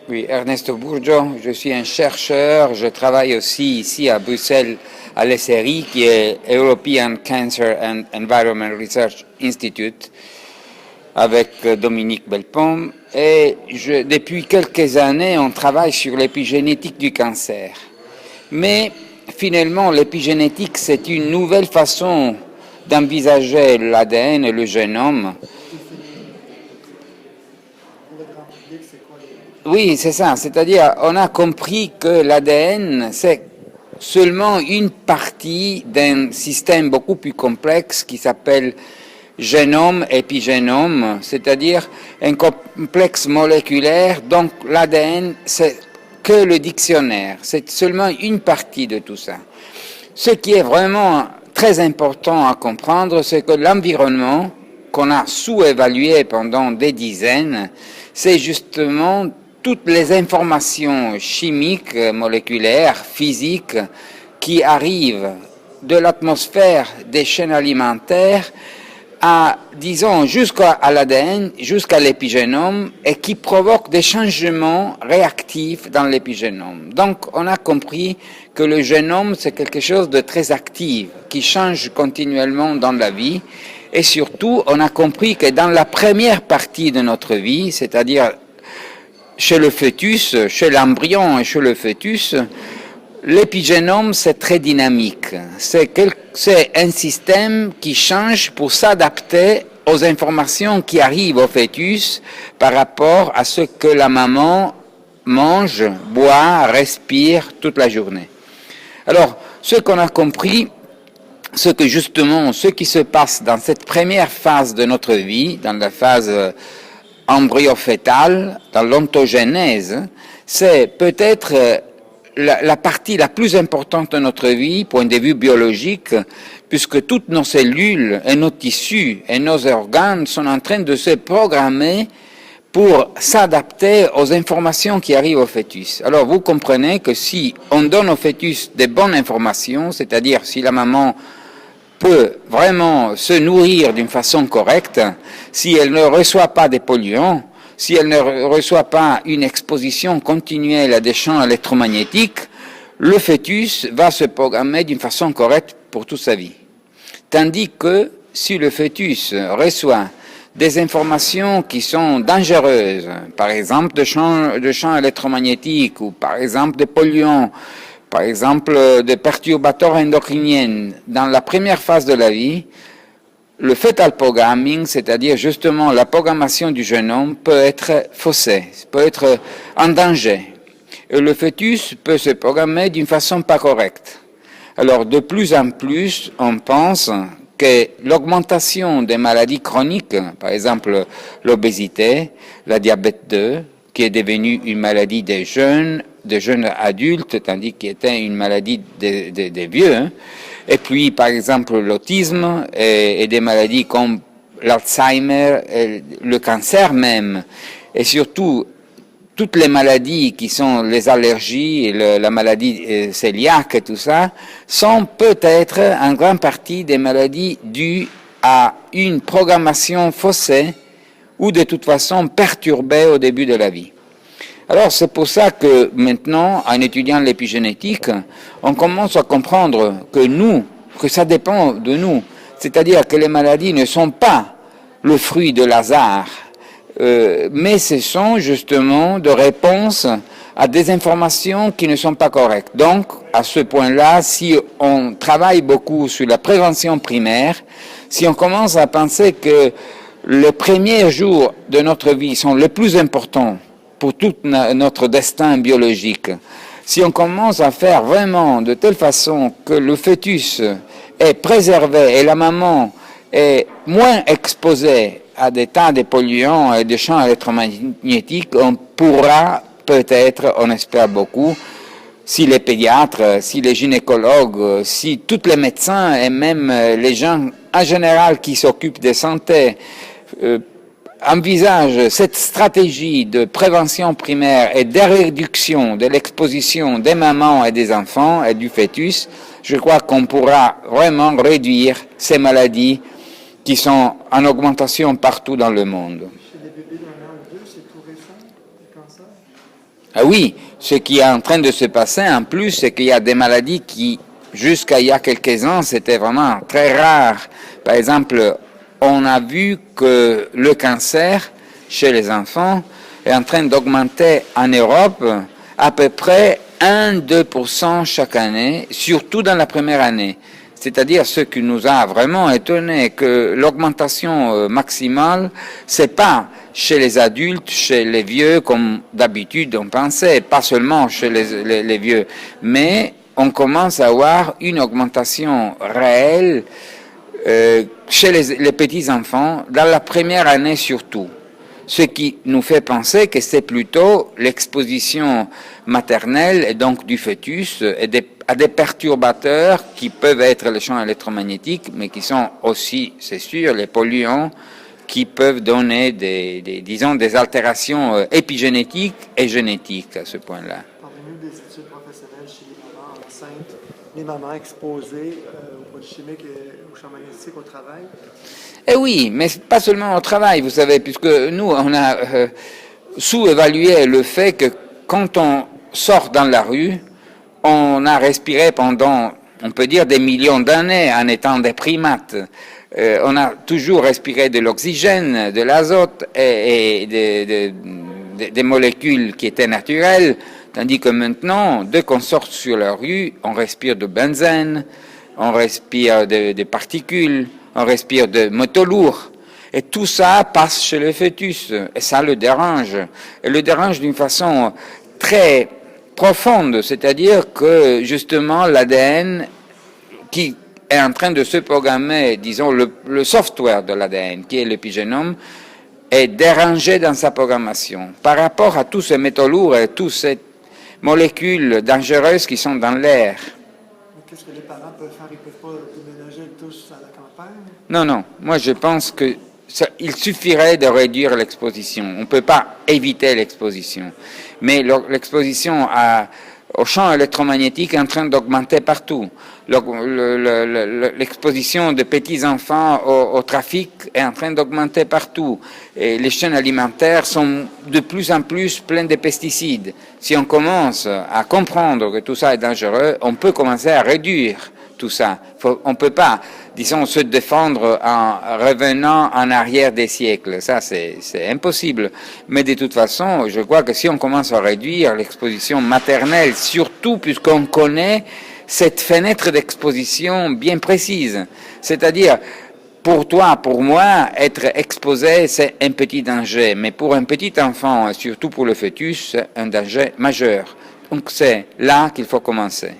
Oui, Ernesto Burgio, je suis un chercheur, je travaille aussi ici à Bruxelles à l'ESRI, qui est European Cancer and Environment Research Institute, avec Dominique Belpom. Et depuis quelques années, on travaille sur l'épigénétique du cancer. Mais finalement, l'épigénétique, c'est une nouvelle façon d'envisager l'ADN et le génome. Oui, c'est ça. C'est-à-dire, on a compris que l'ADN, c'est seulement une partie d'un système beaucoup plus complexe qui s'appelle génome, épigénome, c'est-à-dire un complexe moléculaire. Donc, l'ADN, c'est que le dictionnaire. C'est seulement une partie de tout ça. Ce qui est vraiment très important à comprendre, c'est que l'environnement qu'on a sous-évalué pendant des dizaines, c'est justement toutes les informations chimiques, moléculaires, physiques qui arrivent de l'atmosphère des chaînes alimentaires à, disons, jusqu'à l'ADN, jusqu'à l'épigénome, et qui provoquent des changements réactifs dans l'épigénome. Donc, on a compris que le génome, c'est quelque chose de très actif, qui change continuellement dans la vie. Et surtout, on a compris que dans la première partie de notre vie, c'est-à-dire chez le fœtus, chez l'embryon et chez le fœtus, l'épigénome, c'est très dynamique. C'est un système qui change pour s'adapter aux informations qui arrivent au fœtus par rapport à ce que la maman mange, boit, respire toute la journée. Alors, ce qu'on a compris, c'est que justement, ce qui se passe dans cette première phase de notre vie, dans la phase embryo-fœtale, dans l'ontogénèse, c'est peut-être la partie la plus importante de notre vie, point de vue biologique, puisque toutes nos cellules et nos tissus et nos organes sont en train de se programmer pour s'adapter aux informations qui arrivent au fœtus. Alors vous comprenez que si on donne au fœtus des bonnes informations, c'est-à-dire si la maman peut vraiment se nourrir d'une façon correcte, si elle ne reçoit pas des polluants, si elle ne reçoit pas une exposition continuelle à des champs électromagnétiques, le fœtus va se programmer d'une façon correcte pour toute sa vie. Tandis que si le fœtus reçoit des informations qui sont dangereuses, par exemple de champs électromagnétiques ou par exemple des polluants, par exemple des perturbateurs endocriniens dans la première phase de la vie, le fetal programming, c'est-à-dire justement la programmation du génome, peut être faussé, peut être en danger. Et le fœtus peut se programmer d'une façon pas correcte. Alors de plus en plus, on pense que l'augmentation des maladies chroniques, par exemple l'obésité, la diabète 2, qui est devenue une maladie des jeunes adultes, tandis qu'il était une maladie des vieux, et puis par exemple l'autisme et des maladies comme l'Alzheimer, le cancer même, et surtout toutes les maladies qui sont les allergies, la maladie cœliaque et tout ça, sont peut-être en grande partie des maladies dues à une programmation faussée ou de toute façon perturbée au début de la vie. Alors c'est pour ça que maintenant, en étudiant l'épigénétique, on commence à comprendre que ça dépend de nous. C'est-à-dire que les maladies ne sont pas le fruit de l'hasard, mais ce sont justement des réponses à des informations qui ne sont pas correctes. Donc, à ce point-là, si on travaille beaucoup sur la prévention primaire, si on commence à penser que les premiers jours de notre vie sont les plus importants pour tout notre destin biologique, si on commence à faire vraiment de telle façon que le fœtus est préservé et la maman est moins exposée à des tas de polluants et de champs électromagnétiques, on pourra peut-être, on espère beaucoup, si les pédiatres, si les gynécologues, si tous les médecins et même les gens en général qui s'occupent de santé envisagent cette stratégie de prévention primaire et de réduction de l'exposition des mamans et des enfants et du fœtus, je crois qu'on pourra vraiment réduire ces maladies qui sont en augmentation partout dans le monde. Chez les bébés d'1 an ou 2, c'est tout récent, les cancers? Ah oui, ce qui est en train de se passer en plus, c'est qu'il y a des maladies qui, jusqu'à il y a quelques ans, c'était vraiment très rare. Par exemple, on a vu que le cancer chez les enfants est en train d'augmenter en Europe à peu près 1-2% chaque année, surtout dans la première année. C'est-à-dire ce qui nous a vraiment étonné, que l'augmentation maximale, c'est pas chez les adultes, chez les vieux, comme d'habitude on pensait, pas seulement chez les vieux, mais on commence à avoir une augmentation réelle chez les petits-enfants, dans la première année surtout. Ce qui nous fait penser que c'est plutôt l'exposition maternelle et donc du fœtus à des perturbateurs qui peuvent être les champs électromagnétiques, mais qui sont aussi, c'est sûr, les polluants qui peuvent donner disons, des altérations épigénétiques et génétiques à ce point-là. Parlez-nous des études professionnelles chez les mamans enceintes, les mamans exposées aux produits chimiques et aux champs magnétiques au travail? Eh oui, mais pas seulement au travail, vous savez, puisque nous, on a sous-évalué le fait que quand on sort dans la rue, on a respiré pendant, on peut dire, des millions d'années en étant des primates. On a toujours respiré de l'oxygène, de l'azote et des molécules qui étaient naturelles, tandis que maintenant, dès qu'on sort sur la rue, on respire de benzène, on respire des particules, on respire de métaux lourds. Et tout ça passe chez le fœtus, et ça le dérange. Et le dérange d'une façon très profonde, c'est-à-dire que justement l'ADN qui est en train de se programmer, disons le software de l'ADN, qui est l'épigénome, est dérangé dans sa programmation par rapport à tous ces métaux lourds et toutes ces molécules dangereuses qui sont dans l'air. Qu'est-ce que les parents peuvent faire? Ils ne peuvent pas déménager tous à la campagne? Non, moi je pense que il suffirait de réduire l'exposition. On ne peut pas éviter l'exposition. Mais l'exposition au champ électromagnétique est en train d'augmenter partout. L'exposition de petits-enfants au trafic est en train d'augmenter partout. Et les chaînes alimentaires sont de plus en plus pleines de pesticides. Si on commence à comprendre que tout ça est dangereux, on peut commencer à réduire tout ça. On ne peut pas, disons, se défendre en revenant en arrière des siècles. Ça, c'est impossible. Mais de toute façon, je crois que si on commence à réduire l'exposition maternelle, surtout puisqu'on connaît cette fenêtre d'exposition bien précise, c'est-à-dire, pour toi, pour moi, être exposé, c'est un petit danger. Mais pour un petit enfant, surtout pour le fœtus, c'est un danger majeur. Donc c'est là qu'il faut commencer.